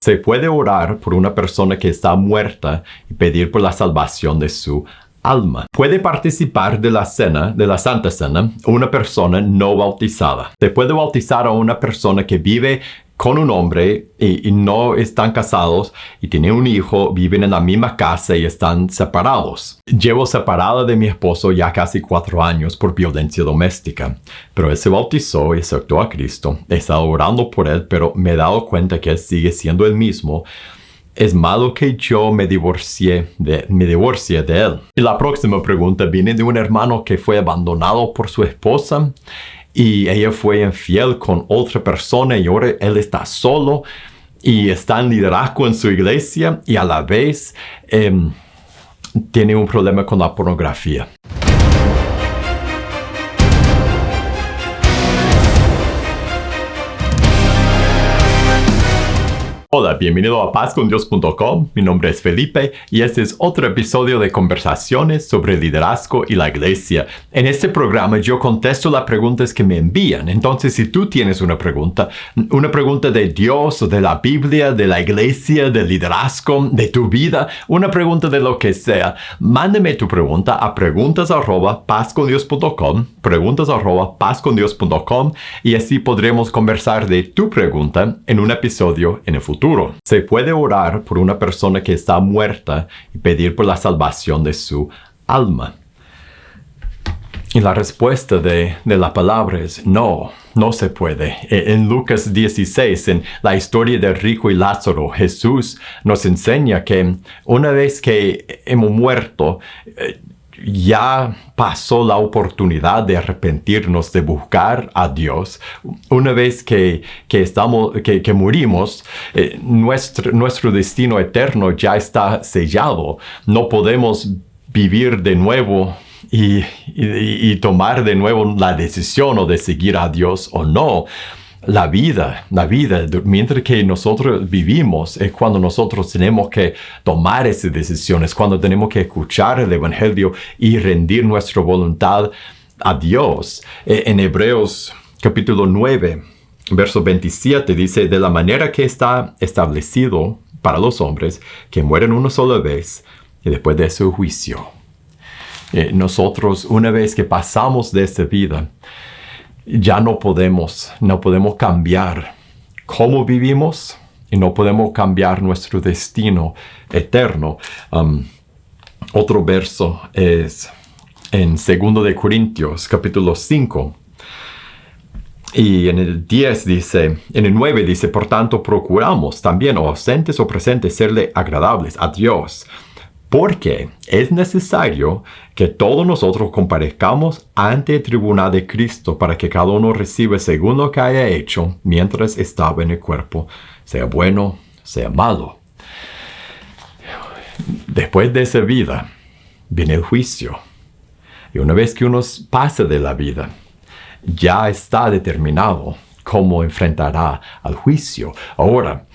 Se puede orar por una persona que está muerta y pedir por la salvación de su alma. Puede participar de la Santa Cena, una persona no bautizada. Se puede bautizar a una persona que vive con un hombre y no están casados y tienen un hijo, viven en la misma casa y están separados. Llevo separada de mi esposo ya casi 4 años por violencia doméstica, pero él se bautizó y aceptó a Cristo. He estado orando por él, pero me he dado cuenta que él sigue siendo el mismo. Es malo que yo me divorcie de él. Y la próxima pregunta viene de un hermano que fue abandonado por su esposa y ella fue infiel con otra persona y ahora él está solo y está en liderazgo en su iglesia y a la vez tiene un problema con la pornografía. Hola, bienvenido a pazcondios.com. Mi nombre es Felipe y este es otro episodio de conversaciones sobre liderazgo y la iglesia. En este programa yo contesto las preguntas que me envían. Entonces, si tú tienes una pregunta de Dios o de la Biblia, de la iglesia, del liderazgo, de tu vida, una pregunta de lo que sea, mándame tu pregunta a preguntas@pazcondios.com y así podremos conversar de tu pregunta en un episodio en el futuro. Se puede orar por una persona que está muerta y pedir por la salvación de su alma. Y la respuesta de la palabra es no se puede. En Lucas 16, en la historia de rico y Lázaro, Jesús nos enseña que una vez que hemos muerto, ya pasó la oportunidad de arrepentirnos, de buscar a Dios. Una vez que morimos, nuestro destino eterno ya está sellado. No podemos vivir de nuevo y tomar de nuevo la decisión o de seguir a Dios o no. La vida, mientras que nosotros vivimos, es cuando nosotros tenemos que tomar esas decisiones, cuando tenemos que escuchar el Evangelio y rendir nuestra voluntad a Dios. En Hebreos capítulo 9, verso 27 dice, de la manera que está establecido para los hombres, que mueren una sola vez y después de su juicio. Nosotros, una vez que pasamos de esta vida, ya no podemos cambiar cómo vivimos y no podemos cambiar nuestro destino eterno. Otro verso es en 2 de Corintios, capítulo 5. Y en el 10 dice, en el 9 dice, por tanto procuramos también, o ausentes o presentes, serle agradables a Dios. Porque es necesario que todos nosotros comparezcamos ante el tribunal de Cristo para que cada uno reciba según lo que haya hecho mientras estaba en el cuerpo, sea bueno, sea malo. Después de esa vida viene el juicio. Y una vez que uno pasa de la vida, ya está determinado cómo enfrentará al juicio. Ahora,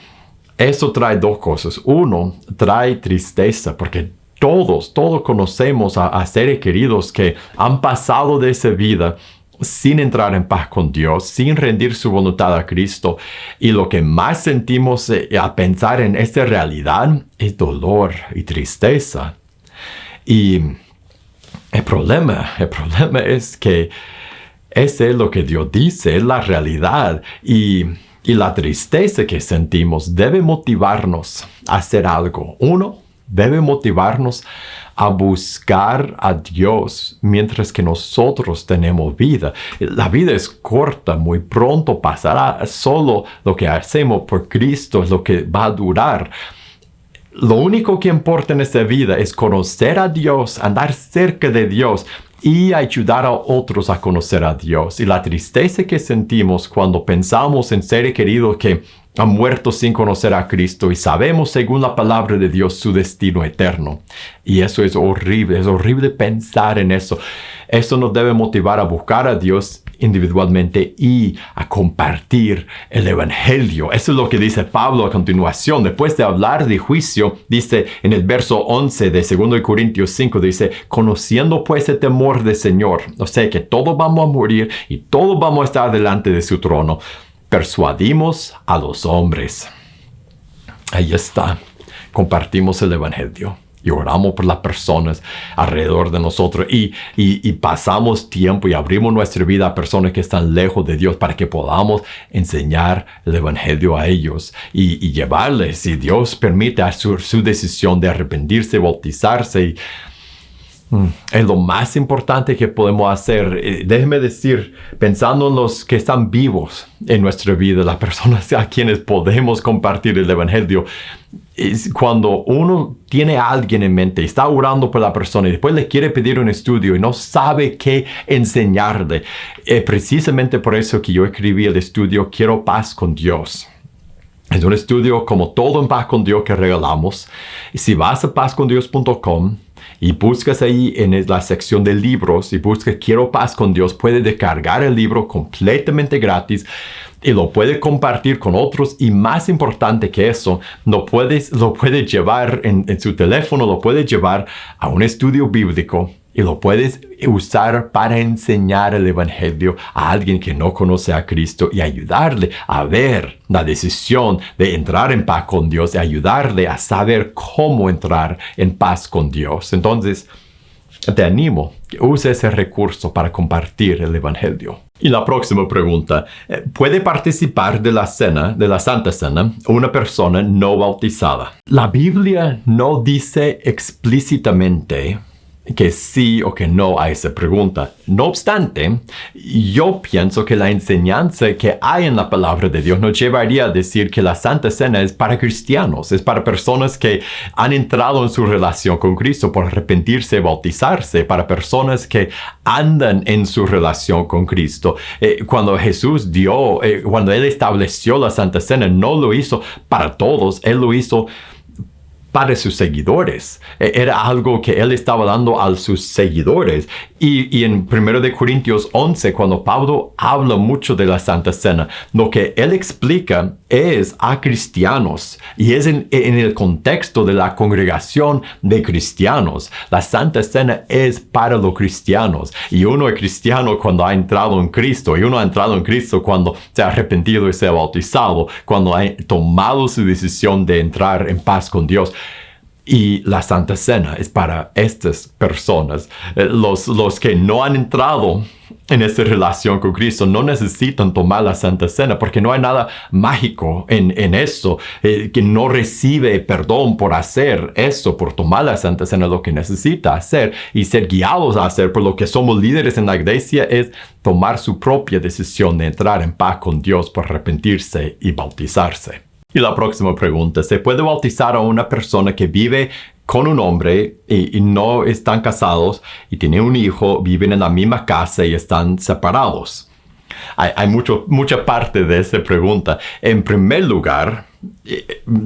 eso trae dos cosas. Uno, trae tristeza porque todos conocemos a seres queridos que han pasado de esa vida sin entrar en paz con Dios, sin rendir su voluntad a Cristo. Y lo que más sentimos a pensar en esta realidad es dolor y tristeza. Y el problema es que ese es lo que Dios dice, es la realidad. Y la tristeza que sentimos debe motivarnos a hacer algo. Uno, debe motivarnos a buscar a Dios mientras que nosotros tenemos vida. La vida es corta, muy pronto pasará. Solo lo que hacemos por Cristo es lo que va a durar. Lo único que importa en esta vida es conocer a Dios, andar cerca de Dios y ayudar a otros a conocer a Dios. Y la tristeza que sentimos cuando pensamos en seres queridos que han muerto sin conocer a Cristo y sabemos según la palabra de Dios su destino eterno. Y eso es horrible pensar en eso. Eso nos debe motivar a buscar a Dios individualmente y a compartir el Evangelio. Eso es lo que dice Pablo a continuación. Después de hablar de juicio, dice en el verso 11 de 2 Corintios 5, dice, conociendo pues el temor del Señor, o sea que todos vamos a morir y todos vamos a estar delante de su trono, persuadimos a los hombres. ahí está. Compartimos el Evangelio y oramos por las personas alrededor de nosotros y pasamos tiempo y abrimos nuestra vida a personas que están lejos de Dios para que podamos enseñar el Evangelio a ellos y llevarles, si Dios permite, a su decisión de arrepentirse, bautizarse. Es lo más importante que podemos hacer. Déjeme decir, pensando en los que están vivos en nuestra vida, las personas a quienes podemos compartir el Evangelio, es cuando uno tiene a alguien en mente y está orando por la persona y después le quiere pedir un estudio y no sabe qué enseñarle. Precisamente por eso que yo escribí el estudio Quiero Paz con Dios. Es un estudio como todo en Paz con Dios que regalamos. Si vas a pazcondios.com y buscas ahí en la sección de libros y buscas Quiero Paz con Dios, puedes descargar el libro completamente gratis y lo puedes compartir con otros, y más importante que eso, lo puedes llevar en su teléfono, lo puedes llevar a un estudio bíblico y lo puedes usar para enseñar el Evangelio a alguien que no conoce a Cristo y ayudarle a ver la decisión de entrar en paz con Dios y ayudarle a saber cómo entrar en paz con Dios. Entonces, te animo que use ese recurso para compartir el Evangelio. Y la próxima pregunta: ¿puede participar de la cena, de la Santa Cena, una persona no bautizada? La Biblia no dice explícitamente que sí o que no a esa pregunta. No obstante, yo pienso que la enseñanza que hay en la palabra de Dios nos llevaría a decir que la Santa Cena es para cristianos, es para personas que han entrado en su relación con Cristo por arrepentirse y bautizarse, para personas que andan en su relación con Cristo. Cuando Jesús cuando Él estableció la Santa Cena, no lo hizo para todos, Él lo hizo para sus seguidores. Era algo que Él estaba dando a sus seguidores. Y en 1 Corintios 11, cuando Pablo habla mucho de la Santa Cena, lo que él explica es a cristianos, y es en el contexto de la congregación de cristianos. La Santa Cena es para los cristianos, y uno es cristiano cuando ha entrado en Cristo, y uno ha entrado en Cristo cuando se ha arrepentido y se ha bautizado, cuando ha tomado su decisión de entrar en paz con Dios. Y la Santa Cena es para estas personas. Los que no han entrado en esa relación con Cristo no necesitan tomar la Santa Cena, porque no hay nada mágico en eso. Que no recibe perdón por hacer eso, por tomar la Santa Cena. Lo que necesita hacer y ser guiados a hacer por lo que somos líderes en la iglesia es tomar su propia decisión de entrar en paz con Dios por arrepentirse y bautizarse. Y la próxima pregunta: ¿se puede bautizar a una persona que vive con un hombre y no están casados y tienen un hijo, viven en la misma casa y están separados? Hay mucha parte de esa pregunta. En primer lugar,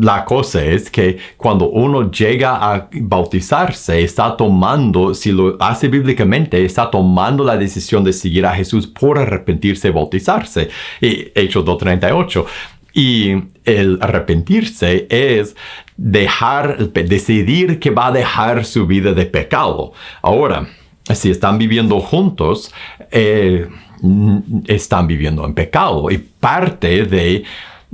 la cosa es que cuando uno llega a bautizarse, está tomando, si lo hace bíblicamente, está tomando la decisión de seguir a Jesús por arrepentirse y bautizarse. Hechos 2:38. Y el arrepentirse es decidir que va a dejar su vida de pecado. Ahora, si están viviendo juntos, están viviendo en pecado. Y parte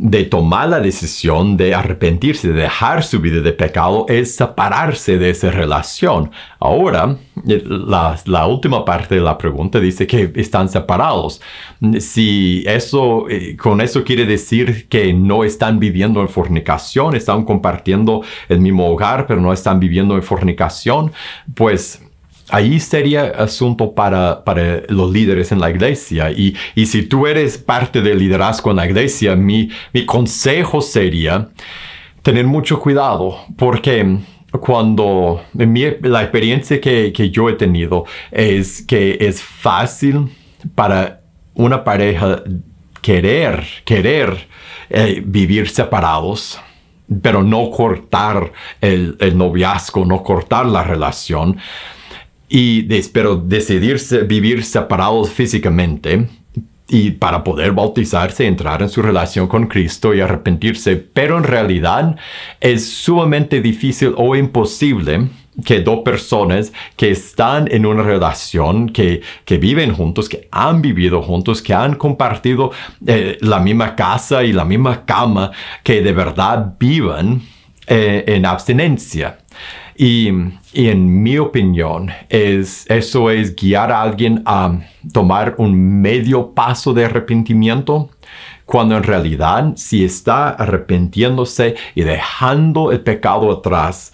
de tomar la decisión de arrepentirse, de dejar su vida de pecado, es separarse de esa relación. Ahora, la última parte de la pregunta dice que están separados. Si con eso quiere decir que no están viviendo en fornicación, están compartiendo el mismo hogar, pero no están viviendo en fornicación, pues ahí sería asunto para los líderes en la iglesia. Y si tú eres parte del liderazgo en la iglesia, mi consejo sería tener mucho cuidado, porque la experiencia que yo he tenido es que es fácil para una pareja querer vivir separados, pero no cortar el noviazgo, no cortar la relación. Pero decidirse vivir separados físicamente y para poder bautizarse, entrar en su relación con Cristo y arrepentirse. Pero en realidad es sumamente difícil o imposible que dos personas que están en una relación, que viven juntos, que han vivido juntos, que han compartido la misma casa y la misma cama, que de verdad vivan en abstinencia. Y en mi opinión, eso es guiar a alguien a tomar un medio paso de arrepentimiento, cuando en realidad, si está arrepintiéndose y dejando el pecado atrás,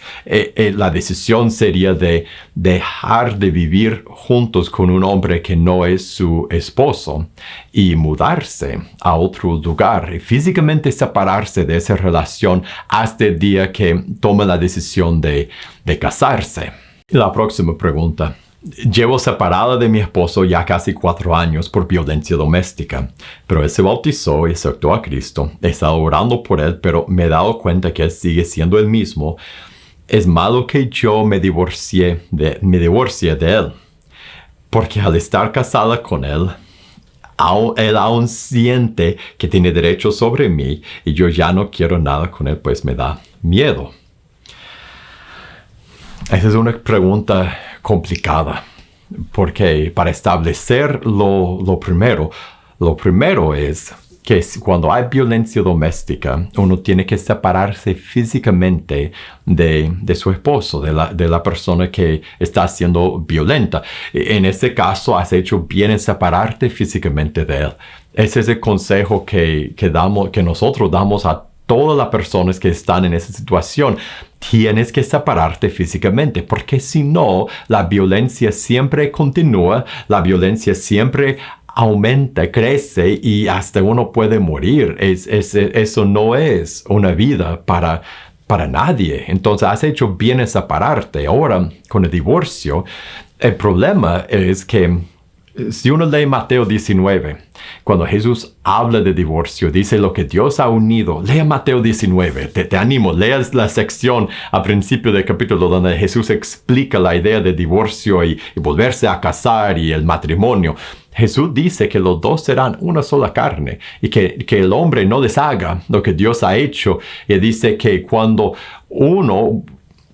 la decisión sería de dejar de vivir juntos con un hombre que no es su esposo y mudarse a otro lugar y físicamente separarse de esa relación hasta el día que tome la decisión de casarse. La próxima pregunta. Llevo separada de mi esposo ya casi 4 años por violencia doméstica, pero él se bautizó y aceptó a Cristo. He estado orando por él, pero me he dado cuenta que él sigue siendo el mismo. Es malo que yo me divorcie de él, porque al estar casada con él, él aún siente que tiene derecho sobre mí y yo ya no quiero nada con él, pues me da miedo. Esa es una pregunta complicada, porque para establecer lo primero es que cuando hay violencia doméstica, uno tiene que separarse físicamente de su esposo, de la persona que está siendo violenta. En este caso, has hecho bien en separarte físicamente de él. Ese es el consejo que nosotros damos a todas las personas que están en esa situación. Tienes que separarte físicamente, porque si no, la violencia siempre continúa, la violencia siempre aumenta, crece y hasta uno puede morir. Eso no es una vida para nadie. Entonces, has hecho bien en separarte. Ahora, con el divorcio, el problema es que si uno lee Mateo 19, cuando Jesús habla de divorcio, dice lo que Dios ha unido. Lea Mateo 19, te animo, leas la sección al principio del capítulo donde Jesús explica la idea de divorcio y volverse a casar y el matrimonio. Jesús dice que los dos serán una sola carne y que el hombre no deshaga lo que Dios ha hecho. Y dice que cuando uno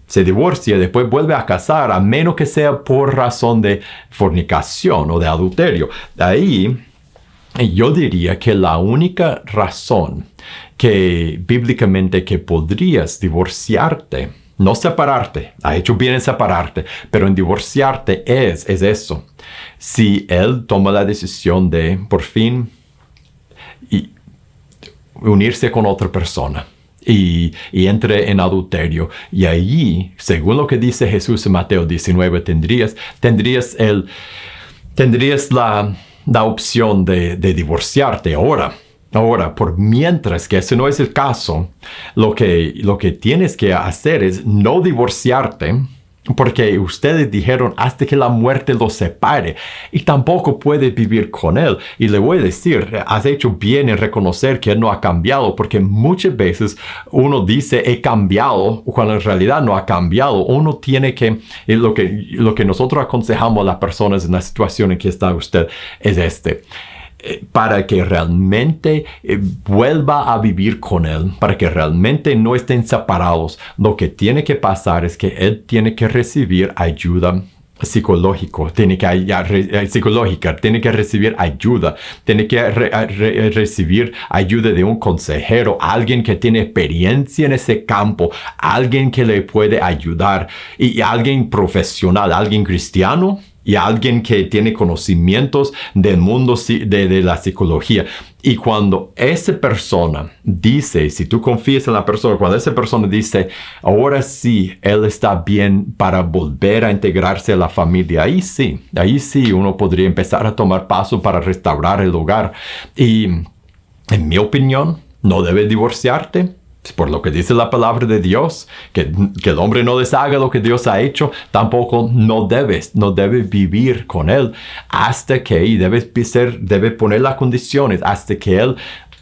se divorcia y después vuelve a casar, a menos que sea por razón de fornicación o de adulterio. Ahí yo diría que la única razón que bíblicamente que podrías divorciarte, no separarte, ha hecho bien en separarte, pero en divorciarte es eso. Si él toma la decisión de por fin unirse con otra persona y entre en adulterio, y allí, según lo que dice Jesús en Mateo 19, tendrías la opción de divorciarte ahora, por mientras que ese no es el caso, lo que tienes que hacer es no divorciarte, porque ustedes dijeron hasta que la muerte los separe, y tampoco puedes vivir con él. Y le voy a decir, has hecho bien en reconocer que él no ha cambiado, porque muchas veces uno dice he cambiado cuando en realidad no ha cambiado. Uno tiene que, lo que nosotros aconsejamos a las personas en la situación en que está usted es para que realmente vuelva a vivir con él, para que realmente no estén separados. Lo que tiene que pasar es que él tiene que recibir ayuda psicológica, tiene que recibir ayuda, tiene que recibir ayuda de un consejero, alguien que tiene experiencia en ese campo, alguien que le puede ayudar, y alguien profesional, alguien cristiano, y alguien que tiene conocimientos del mundo de la psicología. Y cuando esa persona dice, si tú confías en la persona, cuando esa persona dice, ahora sí, él está bien para volver a integrarse a la familia, ahí sí uno podría empezar a tomar pasos para restaurar el hogar. Y en mi opinión, no debes divorciarte. Por lo que dice la palabra de Dios, que el hombre no deshaga lo que Dios ha hecho, tampoco no debes vivir con él hasta que, y debes poner las condiciones hasta que él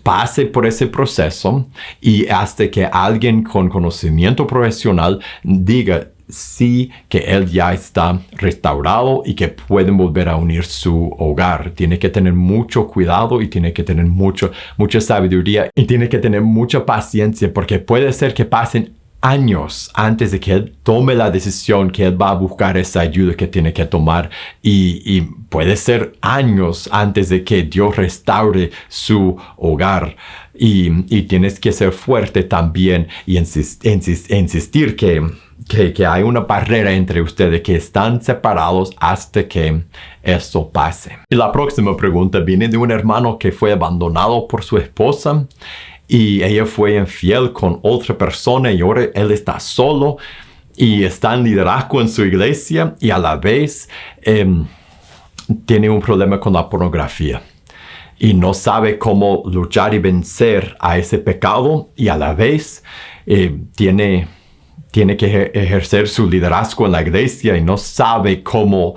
pase por ese proceso y hasta que alguien con conocimiento profesional diga sí que él ya está restaurado y que pueden volver a unir su hogar. Tiene que tener mucho cuidado y tiene que tener mucha sabiduría y tiene que tener mucha paciencia, porque puede ser que pasen años antes de que él tome la decisión que él va a buscar esa ayuda que tiene que tomar y puede ser años antes de que Dios restaure su hogar y tienes que ser fuerte también y insistir que hay una barrera entre ustedes, que están separados hasta que eso pase. Y la próxima pregunta viene de un hermano que fue abandonado por su esposa y ella fue infiel con otra persona y ahora él está solo y está en liderazgo en su iglesia y a la vez tiene un problema con la pornografía y no sabe cómo luchar y vencer a ese pecado y a la vez tiene que ejercer su liderazgo en la iglesia y no sabe cómo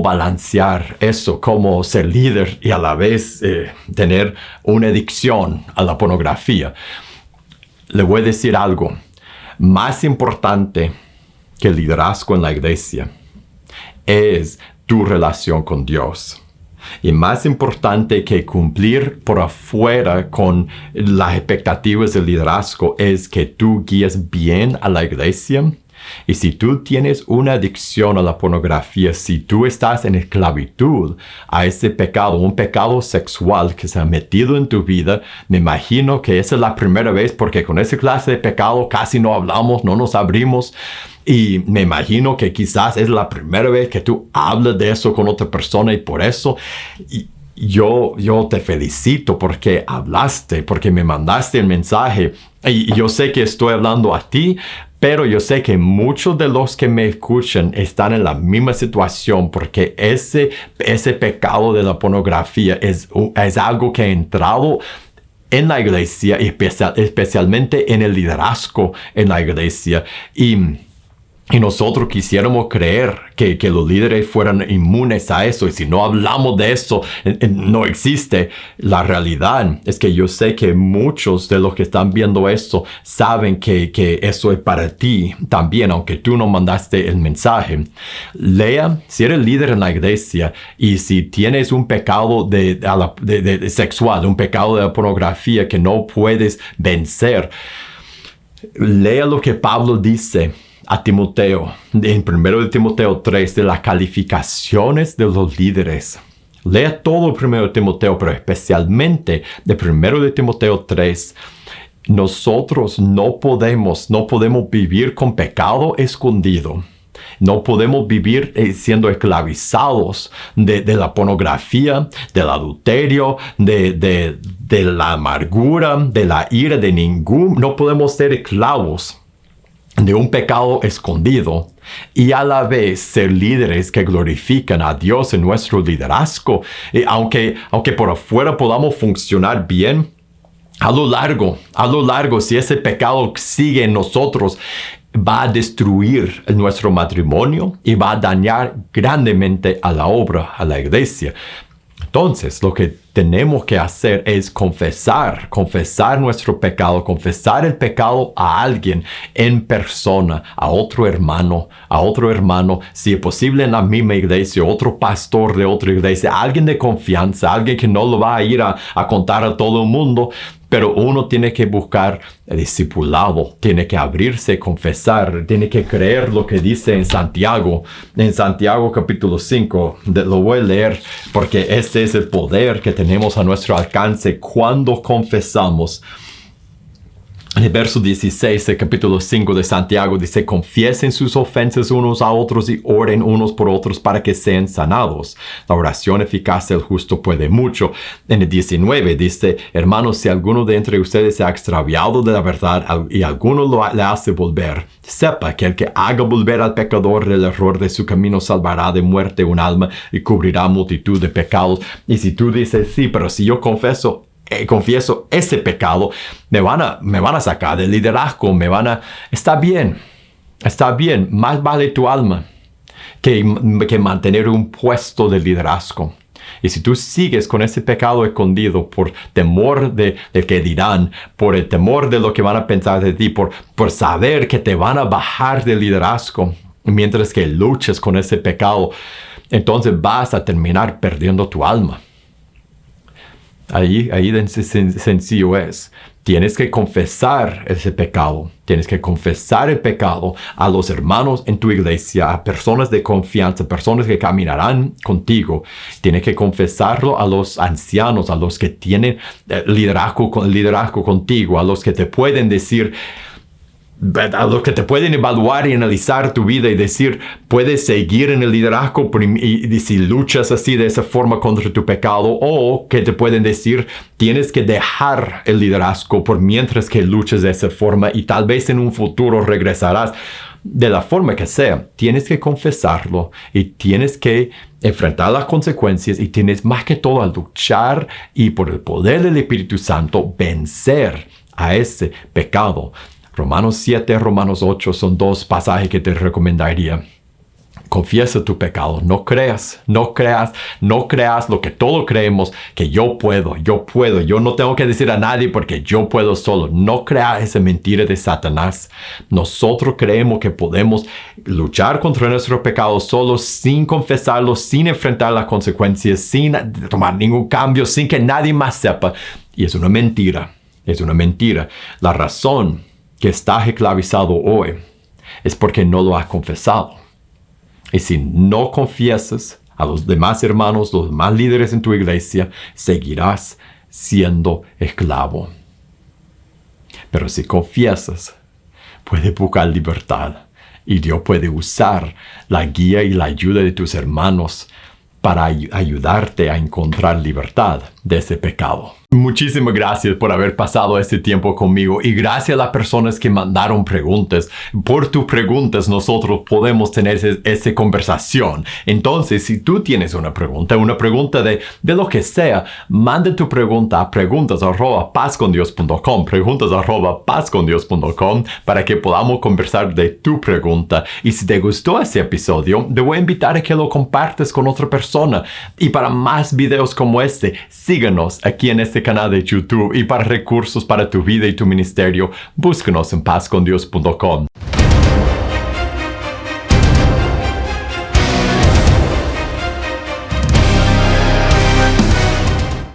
balancear eso, cómo ser líder y a la vez tener una adicción a la pornografía. Le voy a decir algo. Más importante que el liderazgo en la iglesia es tu relación con Dios. Y más importante que cumplir por afuera con las expectativas del liderazgo es que tú guíes bien a la iglesia. Y si tú tienes una adicción a la pornografía, si tú estás en esclavitud a ese pecado, un pecado sexual que se ha metido en tu vida, me imagino que esa es la primera vez porque con esa clase de pecado casi no hablamos, no nos abrimos. Y me imagino que quizás es la primera vez que tú hablas de eso con otra persona y por eso yo te felicito porque hablaste, porque me mandaste el mensaje. Y yo sé que estoy hablando a ti, pero yo sé que muchos de los que me escuchan están en la misma situación porque ese pecado de la pornografía es algo que ha entrado en la iglesia y especialmente en el liderazgo en la iglesia. Y nosotros quisiéramos creer que los líderes fueran inmunes a eso. Y si no hablamos de eso, no existe. La realidad es que yo sé que muchos de los que están viendo esto saben que eso es para ti también, aunque tú no mandaste el mensaje. Lea, si eres líder en la iglesia y si tienes un pecado de sexual, un pecado de la pornografía que no puedes vencer, lea lo que Pablo dice a Timoteo, en 1 Timoteo 3, de las calificaciones de los líderes. Lea todo 1 Timoteo, pero especialmente de 1 Timoteo 3. Nosotros no podemos vivir con pecado escondido. No podemos vivir siendo esclavizados de la pornografía, del adulterio, de la amargura, de la ira, no podemos ser esclavos de un pecado escondido y a la vez ser líderes que glorifican a Dios en nuestro liderazgo. Y aunque por afuera podamos funcionar bien, a lo largo, si ese pecado sigue en nosotros, va a destruir nuestro matrimonio y va a dañar grandemente a la obra, a la iglesia. Entonces, lo que tenemos que hacer es confesar nuestro pecado, confesar el pecado a alguien en persona, a otro hermano, si es posible en la misma iglesia, otro pastor de otra iglesia, alguien de confianza, alguien que no lo va a ir a contar a todo el mundo. Pero uno tiene que buscar el discipulado, tiene que abrirse, confesar, tiene que creer lo que dice en Santiago capítulo 5. Lo voy a leer porque este es el poder que tenemos a nuestro alcance cuando confesamos. En el verso 16 del capítulo 5 de Santiago dice: confiesen sus ofensas unos a otros y oren unos por otros para que sean sanados. La oración eficaz del justo puede mucho. En el 19 dice: hermanos, si alguno de entre ustedes se ha extraviado de la verdad y alguno le hace volver, sepa que el que haga volver al pecador del error de su camino salvará de muerte un alma y cubrirá multitud de pecados. Y si tú dices: sí, pero si yo confieso ese pecado, me van a sacar del liderazgo, está bien, más vale tu alma que mantener un puesto de liderazgo. Y si tú sigues con ese pecado escondido por temor de que dirán, por el temor de lo que van a pensar de ti, por saber que te van a bajar del liderazgo, mientras que luches con ese pecado, entonces vas a terminar perdiendo tu alma. Ahí de sencillo es. Tienes que confesar ese pecado. Tienes que confesar el pecado a los hermanos en tu iglesia, a personas de confianza, personas que caminarán contigo. Tienes que confesarlo a los ancianos, a los que tienen liderazgo contigo, a los que te pueden decir, a los que te pueden evaluar y analizar tu vida y decir, puedes seguir en el liderazgo y si luchas así de esa forma contra tu pecado, o que te pueden decir, tienes que dejar el liderazgo por mientras que luches de esa forma y tal vez en un futuro regresarás. De la forma que sea, tienes que confesarlo y tienes que enfrentar las consecuencias y tienes más que todo a luchar y por el poder del Espíritu Santo vencer a ese pecado. Romanos 7, Romanos 8 son dos pasajes que te recomendaría. Confiesa tu pecado, no creas lo que todos creemos, que yo puedo, yo no tengo que decir a nadie porque yo puedo solo. No creas esa mentira de Satanás. Nosotros creemos que podemos luchar contra nuestros pecados solos, sin confesarlos, sin enfrentar las consecuencias, sin tomar ningún cambio, sin que nadie más sepa. Y es una mentira, La razón que estás esclavizado hoy es porque no lo has confesado. Y si no confiesas a los demás hermanos, los demás líderes en tu iglesia, seguirás siendo esclavo. Pero si confiesas, puedes buscar libertad y Dios puede usar la guía y la ayuda de tus hermanos para ayudarte a encontrar libertad de ese pecado. Muchísimas gracias por haber pasado este tiempo conmigo y gracias a las personas que mandaron preguntas. Por tus preguntas nosotros podemos tener esa conversación. Entonces, si tú tienes una pregunta de lo que sea, manda tu pregunta a preguntas@pazcondios.com para que podamos conversar de tu pregunta. Y si te gustó ese episodio, te voy a invitar a que lo compartas con otra persona. Y para más videos como este, síganos aquí en este canal de YouTube y para recursos para tu vida y tu ministerio, búscanos en pazcondios.com.